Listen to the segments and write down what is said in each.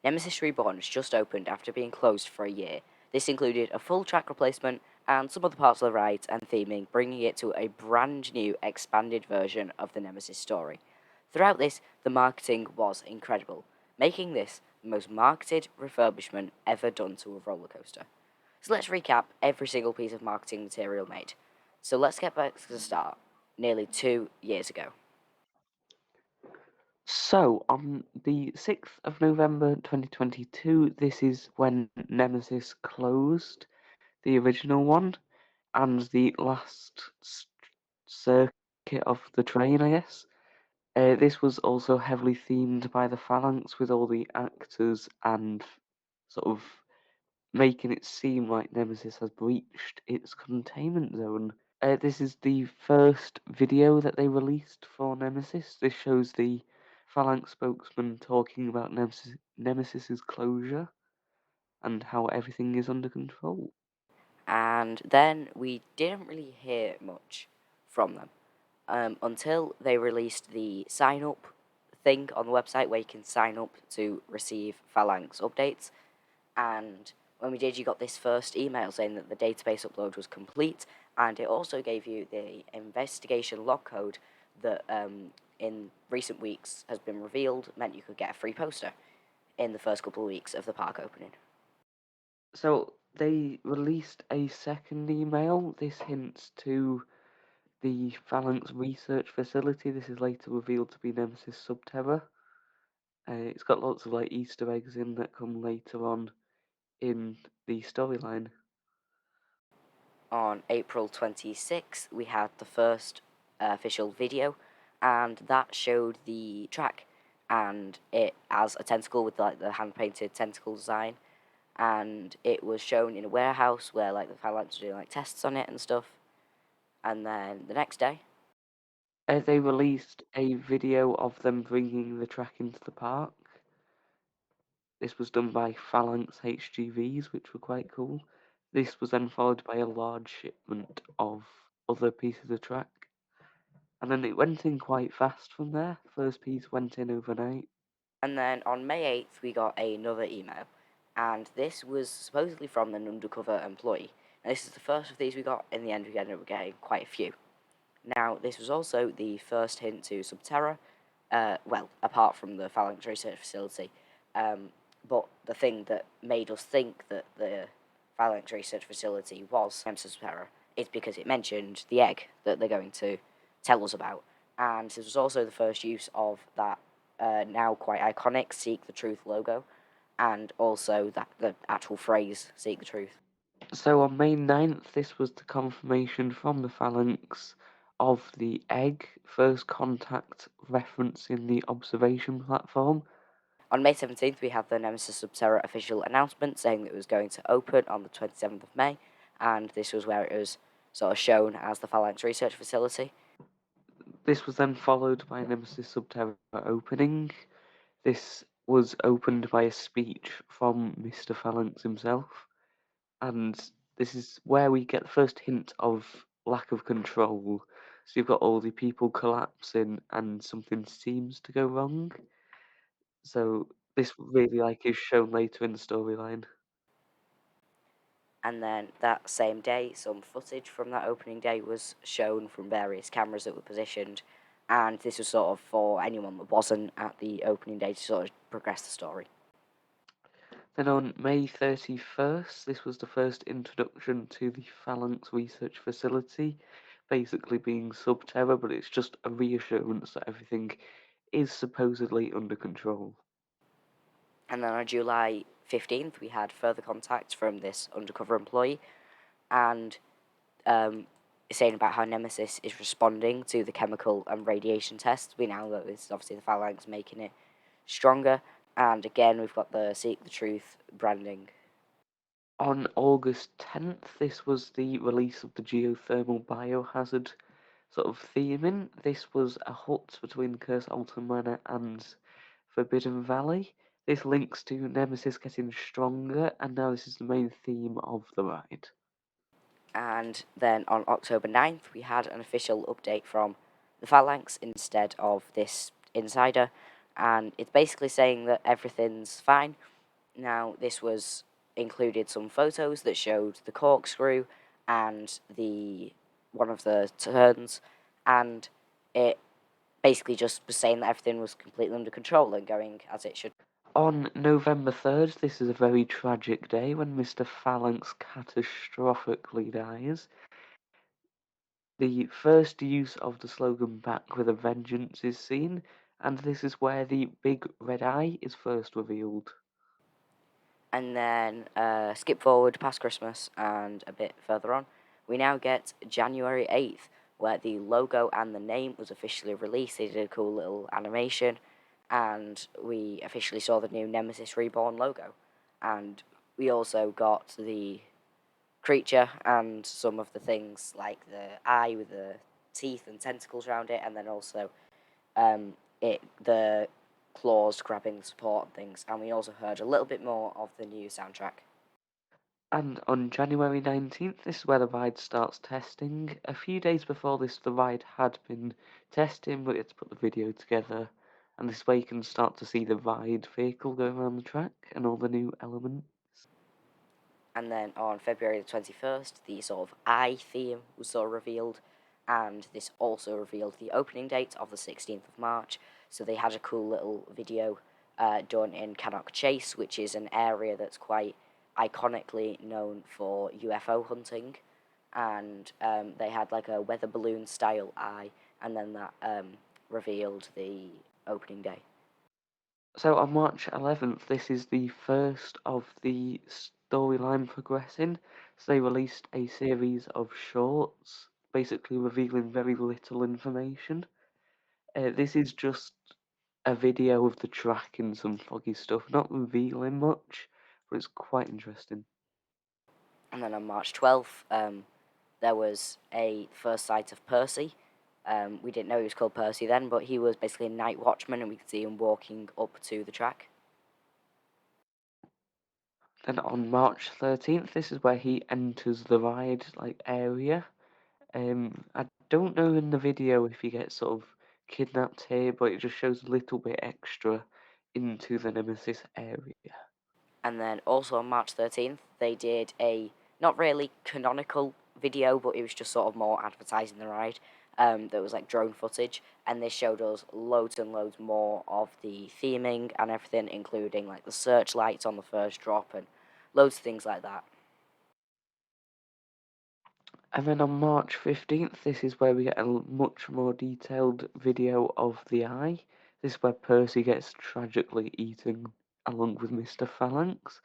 Nemesis Reborn has just opened after being closed for a year. This included a full track replacement and some other parts of the rides and theming, bringing it to a brand new, expanded version of the Nemesis story. Throughout this, the marketing was incredible, making this the most marketed refurbishment ever done to a roller coaster. So let's recap every single piece of marketing material made. So let's get back to the start, nearly 2 years ago. So, on the 6th of November 2022, this is when Nemesis closed, the original one, and the last circuit of the train, I guess. This was also heavily themed by the Phalanx, with all the actors and sort of making it seem like Nemesis has breached its containment zone. This is the first video that they released for Nemesis. This shows the Phalanx spokesman talking about Nemesis's closure and how everything is under control. And then we didn't really hear much from them until they released the sign up thing on the website where you can sign up to receive Phalanx updates. And when we did, you got this first email saying that the database upload was complete, and it also gave you the investigation log code that in recent weeks has been revealed meant you could get a free poster in the first couple of weeks of the park opening. So they released a second email. This hints to the Phalanx research facility. This is later revealed to be Nemesis Subterra. It's got lots of like Easter eggs in that come later on in the storyline. On April 26th, we had the first official video, and that showed the track, and it as a tentacle with like the hand painted tentacle design, and it was shown in a warehouse where like the pilots were doing like tests on it and stuff. And then the next day, They released a video of them bringing the track into the park. This was done by Phalanx HGVs, which were quite cool. This was then followed by a large shipment of other pieces of track. And then it went in quite fast from there. First piece went in overnight. and then on May 8th, we got another email, and this was supposedly from an undercover employee. And this is the first of these we got. In the end, we ended up getting quite a few. Now, this was also the first hint to Subterra, well, apart from the Phalanx Research Facility. But the thing that made us think that the Phalanx Research Facility was Nemesis Subterra is because it mentioned the egg that they're going to tell us about. And this was also the first use of that now quite iconic Seek the Truth logo, and also that the actual phrase Seek the Truth. So on May 9th, this was the confirmation from the Phalanx of the egg, first contact referencing the observation platform. On May 17th, we have the Nemesis Subterra official announcement saying that it was going to open on the 27th of May, and this was where it was sort of shown as the Phalanx Research Facility. This was then followed by Nemesis Subterra opening. This was opened by a speech from Mr. Phalanx himself, and this is where we get the first hint of lack of control. So you've got all the people collapsing, and something seems to go wrong. So this really is shown later in the storyline. And then that same day, some footage from that opening day was shown from various cameras that were positioned, and this was sort of for anyone that wasn't at the opening day to sort of progress the story. Then on May 31st, this was the first introduction to the Phalanx Research Facility, basically being Subterra, but it's just a reassurance that everything is supposedly under control. And then on July 15th, we had further contact from this undercover employee, and saying about how Nemesis is responding to the chemical and radiation tests. We now know this is obviously the Phalanx making it stronger. And again, we've got the Seek the Truth branding. On August 10th, this was the release of the geothermal biohazard sort of theming. This was a hut between Curse Alton Manor and Forbidden Valley. This links to Nemesis getting stronger, and now this is the main theme of the ride. And then on October 9th, we had an official update from the Phalanx instead of this insider. and it's basically saying that everything's fine. Now, this was included some photos that showed the corkscrew and the one of the turns, and it basically just was saying that everything was completely under control and going as it should. On November 3rd, this is a very tragic day when Mr. Phalanx catastrophically dies. The first use of the slogan "Back with a Vengeance" is seen, and this is where the big red eye is first revealed. And then skip forward past Christmas and a bit further on, we now get January 8th, where the logo and the name was officially released. They did a cool little animation, and we officially saw the new Nemesis Reborn logo. And we also got the creature and some of the things like the eye with the teeth and tentacles around it, and then also the claws grabbing the support and things. And we also heard a little bit more of the new soundtrack. And on January 19th, this is where the ride starts testing. A few days before this, the ride had been testing, but it's put the video together, and this way you can start to see the ride vehicle going around the track and all the new elements. And then on February the 21st, the sort of eye theme was sort of revealed, and this also revealed the opening date of the 16th of March. So they had a cool little video done in Cannock Chase, which is an area that's quite iconically known for UFO hunting, and they had like a weather balloon style eye, and then that revealed the opening day. So on March 11th, this is the first of the storyline progressing. So they released a series of shorts, basically revealing very little information. This is just a video of the track and some foggy stuff, not revealing much, but it's quite interesting. And then on March 12th, there was a first sight of Percy. We didn't know he was called Percy then, but he was basically a night watchman, and we could see him walking up to the track. Then on March 13th, this is where he enters the ride area. I don't know in the video if he gets sort of kidnapped here, but it just shows a little bit extra into the Nemesis area. And then also on March 13th, they did a not really canonical video, but it was just sort of more advertising the ride. That was like drone footage, and this showed us loads and loads more of the theming and everything, including like the searchlights on the first drop and loads of things like that. And then on March 15th, this is where we get a much more detailed video of the eye. This is where Percy gets tragically eaten along with Mr. Phalanx.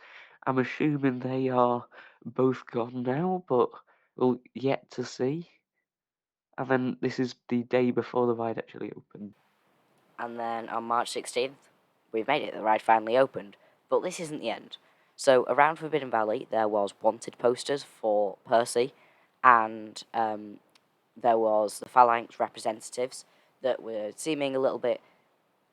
I'm assuming they are both gone now, but we'll yet to see. And then this is the day before the ride actually opened. And then on March 16th, we've made it, the ride finally opened. But this isn't the end. So around Forbidden Valley, there was wanted posters for Percy, and there was the Phalanx representatives that were seeming a little bit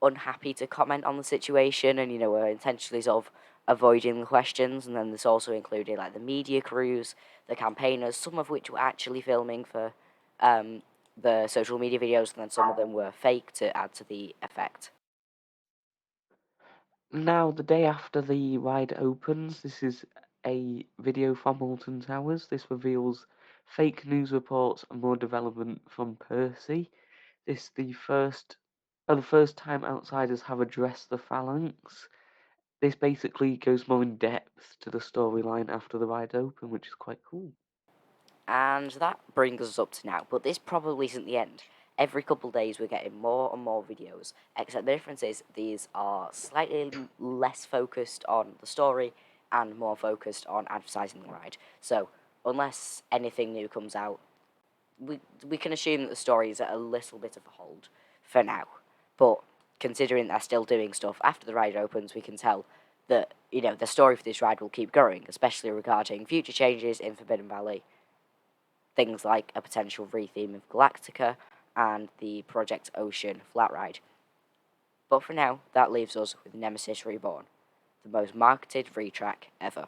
unhappy to comment on the situation, and were intentionally sort of avoiding the questions. And then this also included like the media crews, the campaigners, some of which were actually filming for the social media videos, and then some of them were fake to add to the effect. Now, the day after the ride opens, this is a video from Alton Towers. This reveals fake news reports and more development from Percy. This the first time outsiders have addressed the Phalanx. This basically goes more in depth to the storyline after the ride open, which is quite cool. And that brings us up to now, but this probably isn't the end. Every couple of days we're getting more and more videos, except the difference is these are slightly less focused on the story and more focused on advertising the ride. So, unless anything new comes out, we can assume that the story is at a little bit of a hold for now. But considering they're still doing stuff after the ride opens, we can tell that, the story for this ride will keep growing, especially regarding future changes in Forbidden Valley, things like a potential retheme of Galactica and the Project Ocean flat ride. But for now, that leaves us with Nemesis Reborn, the most marketed retrack ever.